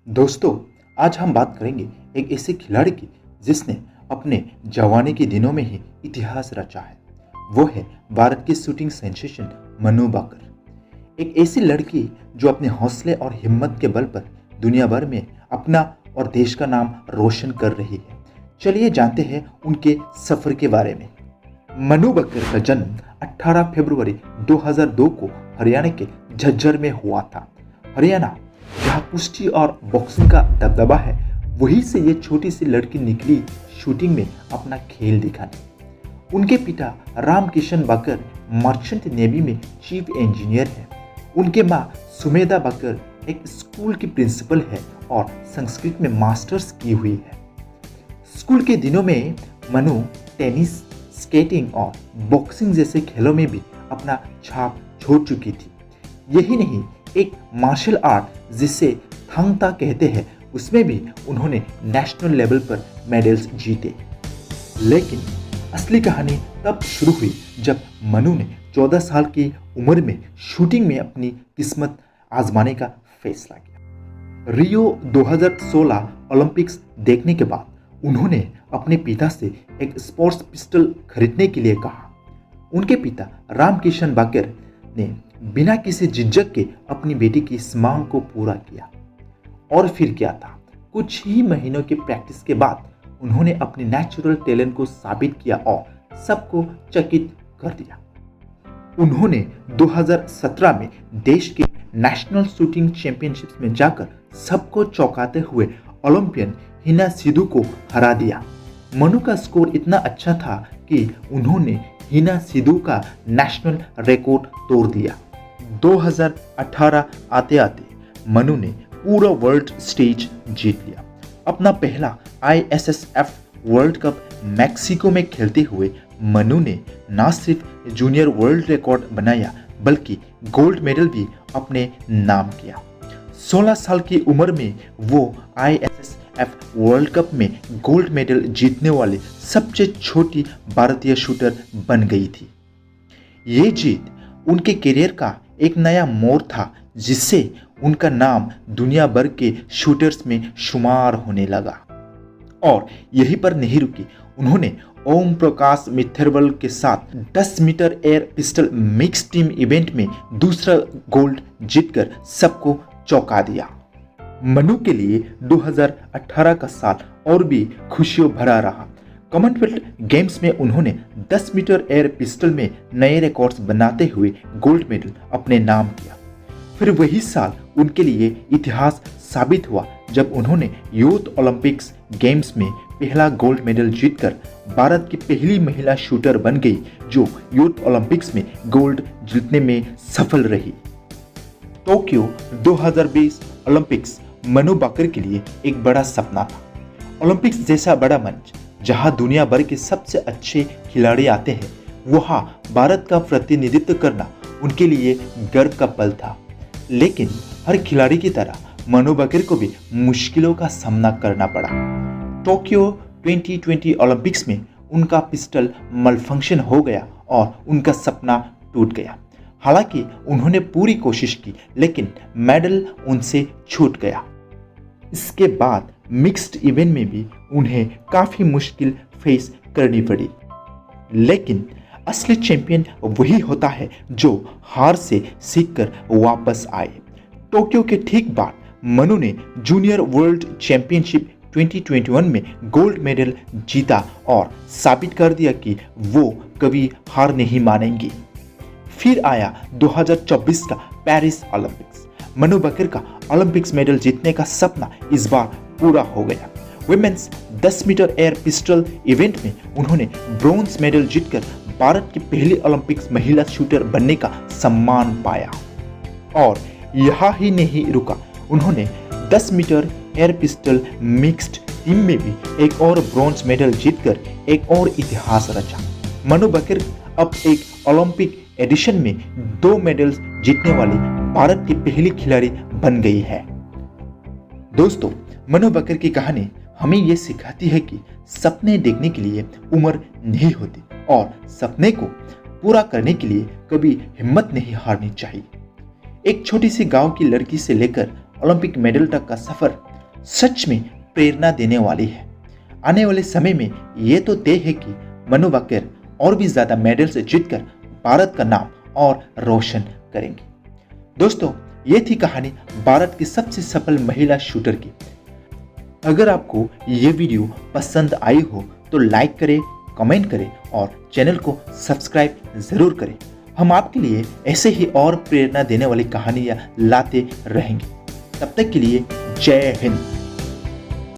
दोस्तों, आज हम बात करेंगे एक ऐसे खिलाड़ी की जिसने अपने जवानी के दिनों में ही इतिहास रचा है। वो है भारत की शूटिंग सेंसेशन मनु बाकर। एक ऐसी लड़की जो अपने हौसले और हिम्मत के बल पर दुनिया भर में अपना और देश का नाम रोशन कर रही है। चलिए जानते हैं उनके सफर के बारे में। मनु बकर का जन्म 18 फरवरी 2002 को हरियाणा के झज्जर में हुआ था। हरियाणा जहाँ कुश्ती और बॉक्सिंग का दबदबा है, वहीं से ये छोटी सी लड़की निकली शूटिंग में अपना खेल दिखाने। उनके पिता रामकिशन बकर मर्चेंट नेवी में चीफ इंजीनियर हैं। उनके माँ सुमेधा बकर एक स्कूल की प्रिंसिपल है और संस्कृत में मास्टर्स की हुई है। स्कूल के दिनों में मनु टेनिस, स्केटिंग और बॉक्सिंग जैसे खेलों में भी अपना छाप छोड़ चुकी थी। यही नहीं, एक मार्शल आर्ट जिसे थंग ता कहते हैं, उसमें भी उन्होंने नेशनल लेवल पर मेडल्स जीते। लेकिन असली कहानी तब शुरू हुई जब मनु ने 14 साल की उम्र में शूटिंग में अपनी किस्मत आजमाने का फैसला किया। रियो 2016 ओलंपिक्स देखने के बाद उन्होंने अपने पिता से एक स्पोर्ट्स पिस्टल खरीदने के लिए कहा। उनके पिता रामकिशन बकर ने बिना किसी झिझक के अपनी बेटी की इस मांग को पूरा किया। और फिर क्या था, कुछ ही महीनों की प्रैक्टिस के बाद उन्होंने अपने नेचुरल टैलेंट को साबित किया और सबको चकित कर दिया। उन्होंने 2017 में देश के नेशनल शूटिंग चैंपियनशिप्स में जाकर सबको चौंकाते हुए ओलंपियन हिना सिद्धू को हरा दिया। मनु का स्कोर इतना अच्छा था कि उन्होंने हिना सिद्धू का नेशनल रिकॉर्ड तोड़ दिया। 2018 आते आते मनु ने पूरा वर्ल्ड स्टेज जीत लिया। अपना पहला ISSF वर्ल्ड कप मैक्सिको में खेलते हुए मनु ने न सिर्फ जूनियर वर्ल्ड रिकॉर्ड बनाया बल्कि गोल्ड मेडल भी अपने नाम किया। 16 साल की उम्र में वो ISSF वर्ल्ड कप में गोल्ड मेडल जीतने वाली सबसे छोटी भारतीय शूटर बन गई थी। ये जीत उनके करियर का एक नया मोड़ था, जिससे उनका नाम दुनिया भर के शूटर्स में शुमार होने लगा। और यहीं पर नहीं रुकी, उन्होंने ओम प्रकाश मित्तरवल के साथ 10 meter air pistol mix team event में दूसरा गोल्ड जीतकर सबको चौंका दिया। मनु के लिए 2018 का साल और भी खुशियों भरा रहा। कॉमनवेल्थ गेम्स में उन्होंने 10 मीटर एयर पिस्टल में नए रिकॉर्ड्स बनाते हुए गोल्ड मेडल अपने नाम किया। फिर वही साल उनके लिए इतिहास साबित हुआ जब उन्होंने यूथ ओलंपिक्स गेम्स में पहला गोल्ड मेडल जीतकर भारत की पहली महिला शूटर बन गई जो यूथ ओलंपिक्स में गोल्ड जीतने में सफल रही। टोक्यो 2020 ओलंपिक्स मनु बाकर के लिए एक बड़ा सपना था। ओलंपिक्स जैसा बड़ा मंच जहां दुनिया भर के सबसे अच्छे खिलाड़ी आते हैं, वहां भारत का प्रतिनिधित्व करना उनके लिए गर्व का पल था। लेकिन हर खिलाड़ी की तरह मनु बकर को भी मुश्किलों का सामना करना पड़ा। टोक्यो 2020 ओलंपिक्स में उनका पिस्टल मलफंक्शन हो गया और उनका सपना टूट गया। हालांकि उन्होंने पूरी कोशिश की, लेकिन मेडल उनसे छूट गया। इसके बाद मिक्स्ड इवेंट में भी उन्हें काफी मुश्किल फेस करनी पड़ी। लेकिन असली चैंपियन वही होता है जो हार से सीखकर वापस आए। टोक्यो के ठीक बाद मनु ने जूनियर वर्ल्ड चैंपियनशिप 2021 में गोल्ड मेडल जीता और साबित कर दिया कि वो कभी हार नहीं मानेंगी। फिर आया 2024 का पेरिस ओलंपिक्स। मनु बकर का ओलंपिक्स मेडल जीतने का सपना इस बार पूरा हो गया। Women's 10 meter air pistol event में उन्होंने ब्रोंज मेडल जीतकर भारत की पहली ओलंपिक्स महिला शूटर बनने का सम्मान पाया। और यहाँ ही नहीं रुका, उन्होंने 10 meter air pistol mixed team में भी एक और ब्रोंज मेडल जीतकर एक और इतिहास रचा। मनु बकर अब एक ओलंपिक एडिशन में 2 मेडल्स जीतने वाली भारत की पहली खिलाड़ी बन गई है। दोस्तों, मनु बकर की कहानी हमें ये सिखाती है कि सपने देखने के लिए उम्र नहीं होती और सपने को पूरा करने के लिए कभी हिम्मत नहीं हारनी चाहिए। एक छोटी सी गांव की लड़की से लेकर ओलंपिक मेडल तक का सफर सच में प्रेरणा देने वाली है। आने वाले समय में ये तो तय है कि मनु बाकर और भी ज़्यादा मेडल से जीतकर भारत का नाम और रोशन करेंगी। दोस्तों, ये थी कहानी भारत की सबसे सफल महिला शूटर की। अगर आपको ये वीडियो पसंद आई हो तो लाइक करें, कमेंट करें और चैनल को सब्सक्राइब ज़रूर करें। हम आपके लिए ऐसे ही और प्रेरणा देने वाली कहानियाँ लाते रहेंगे। तब तक के लिए जय हिंद।